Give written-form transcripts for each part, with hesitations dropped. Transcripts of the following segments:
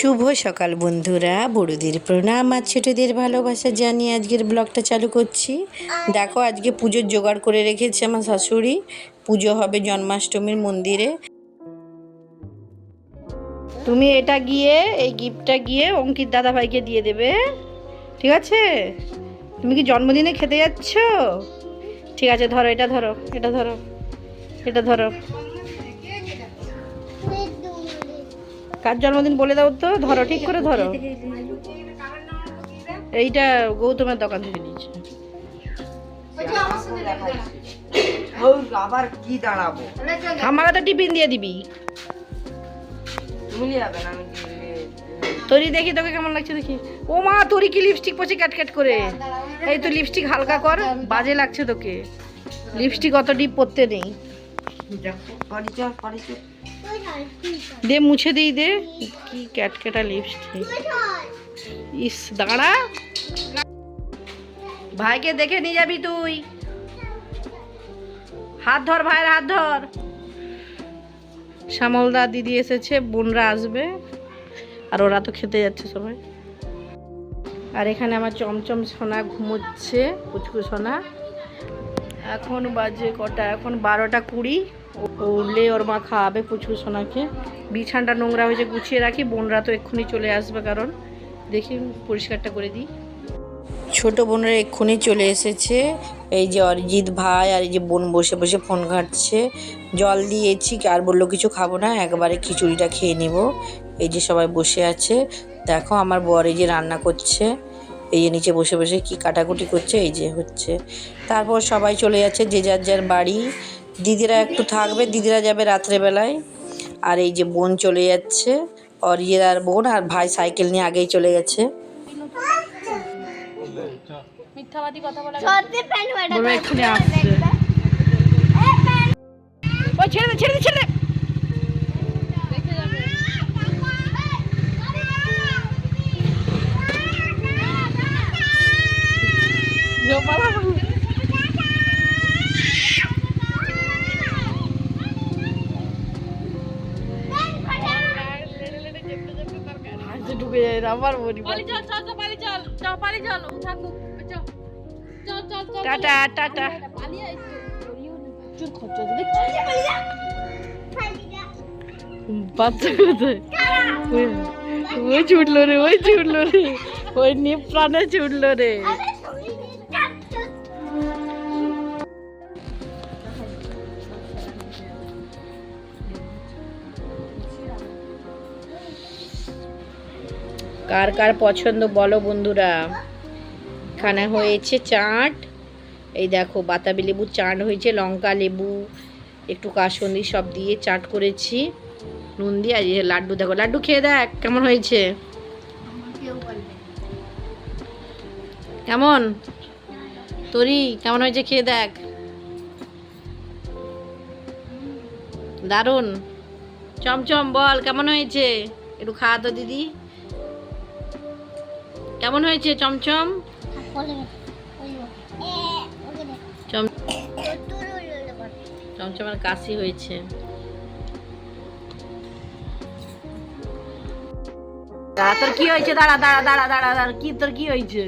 শুভ সকাল বন্ধুরা, বড়দের প্রণাম আর ছোটদের ভালোবাসা জানিয়ে আজকের ব্লগটা চালু করছি। দেখো, আজকে পুজোর জোগাড় করে রেখেছে আমার শাশুড়ি। পুজো হবে জন্মাষ্টমীর মন্দিরে। তুমি এটা গিয়ে, এই গিফটটা গিয়ে অঙ্কিত দাদা ভাইকে দিয়ে দেবে, ঠিক আছে? তুমি কি জন্মদিনে খেতে যাচ্ছ? ঠিক আছে, ধরো এটা, ধরো এটা, ধরো এটা, ধরো। কার জন্মদিন বলে দাও তো, ধরো ঠিক করে ধরো। এইটা গৌতমের দোকান থেকে নিয়েছে। আবার কি দাঁড়াবো, আমাকে তো টিফিন দিয়ে দিবি। তোরই দেখি, তোকে কেমন লাগছে দেখি। ও মা, তোরই কি লিপস্টিক পচে ক্যাট ক্যাট করে। এই তো লিপস্টিক হালকা কর, বাজে লাগছে তোকে। লিপস্টিক অত ডিপ পড়তে নেই। দে, মুছে দিই, দে। কি ক্যাটকেটা লিপস্টিক। ইস, দাঁড়া, ভাইকে দেখে নিয়ে যাবি তুই। হাত ধর, ভাইয়ের হাত ধর। শ্যামলদা দিদি এসেছে, বোনরা আসবে, আর ওরা তো খেতে যাচ্ছে সবাই। আর এখানে আমার চমচম সোনা ঘুমোচ্ছে, পুচকু সোনা। এখন বাজে কটা? এখন 12:20। উঠলে ওর মা খাওয়াবে পুচকু সোনাকে। বিছানটা নোংরা হয়েছে, গুছিয়ে রাখি। বোনরা তো এক্ষুনি চলে আসবে, কারণ দেখি পরিষ্কারটা করে দিই। ছোট বোনরা এক্ষুনি চলে এসেছে। এই যে অরিজিৎ ভাই আর এই যে বোন বসে বসে ফোন ঘাঁটছে। জল দিয়েছি, আর বললো কিছু খাবো না, একবারে খিচুড়িটা খেয়ে নিব। এই যে সবাই বসে আছে। দেখো, আমার বর এই যে রান্না করছে, এই যে নিচে বসে বসে কি কাটাকুটি করছে, এই যে হচ্ছে। তারপর সবাই চলে যাচ্ছে যে যার যার বাড়ি। দিদিরা একটু থাকবে, দিদিরা যাবে রাত্রেবেলায়। আর এই যে বোন চলে যাচ্ছে, অরিজিৎ আর বোন, আর ভাই সাইকেল নিয়ে আগেই চলে গেছে। মিথ্যাবাদী কথা বলা, বলবে এক্ষুনি আসছে। ওই ছেড়ে দে, ছেড়ে দে, ছেড়ে দে। ঢুকে যায় আমার বলি। Tata tata. বাচ্চা কোথায়? ওই ছুটলো রে, ওই ছুটলো রে, ওই নিয়ে প্রাণে ছুটলো রে। কার কার পছন্দ বলো বন্ধুরা। এখানে হয়েছে চাট। এই দেখো, বাতাবি লেবুর চাট হয়েছে, লঙ্কা, লেবু, একটু কাসুন্দি সব দিয়ে চাট করেছি, নুন দিয়ে। আর এই লাড্ডু, দেখো লাড্ডু খেয়ে দেখ কেমন হয়েছে। কেমন তোরি, কেমন হয়েছে খেয়ে দেখ। দারুণ। চমচম বল কেমন হয়েছে, একটু খাওয়া তো দিদি। কেমন হয়েছে চমচম? চমচমের কাশি হয়েছে। তোর কি হয়েছে? দাঁড়া দাঁড়া দাঁড়া দাঁড়া দাঁড়া, কি তোর কি হয়েছে?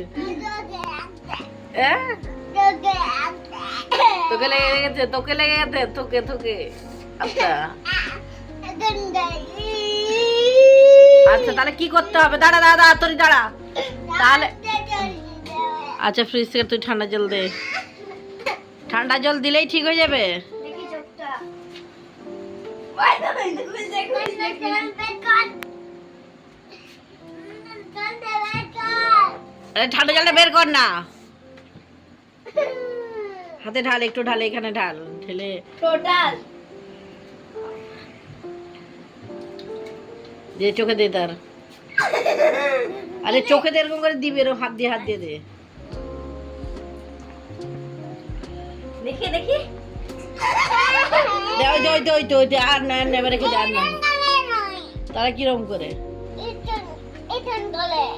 তোকে লেগে গেছে, তোকে লেগে গেছে, তোকে তোকে। আচ্ছা আচ্ছা, তাহলে কি করতে হবে? দাঁড়া দাঁড়া দাঁড়া, তোর দাঁড়া তাহলে। আচ্ছা, ফ্রিজ থেকে তুই ঠান্ডা জল দে, ঠান্ডা জল দিলেই ঠিক হয়ে যাবে। ঠান্ডা জলটা বের কর না, হাতে ঢাল, একটু ঢালে, এখানে ঢাল, ঢেলে যে চোখে দে তার। আরে চোখে দে, এরকম করে দিবি, এরকম হাত দিয়ে, হাত দিয়ে দে। দেখি দেখি, আর না নেবে রেখে দে, আর না। তারা কিরকম করে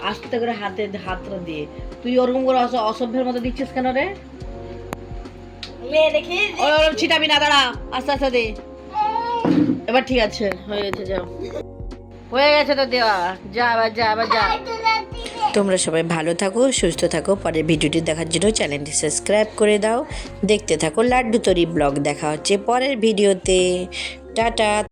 আস্তে করে হাতে হাতটা দিয়ে, তুই ওরকম করে অসভ্যের মতো দিচ্ছিস কেন রে? ওরকম ছিটাবি না, দাঁড়া, আস্তে আস্তে দে। এবার ঠিক আছে, হয়ে গেছে, যাও। হয়ে গেছে তো দেওয়া, যা আবার যা আবার যা। তোমরা সবাই ভালো থাকো, সুস্থ থাকো। পরের ভিডিওটি দেখার জন্য চ্যানেলটি সাবস্ক্রাইব করে দাও। দেখতে থাকো লাড্ডু তরি ব্লগ। দেখা হচ্ছে পরের ভিডিওতে। টাটা।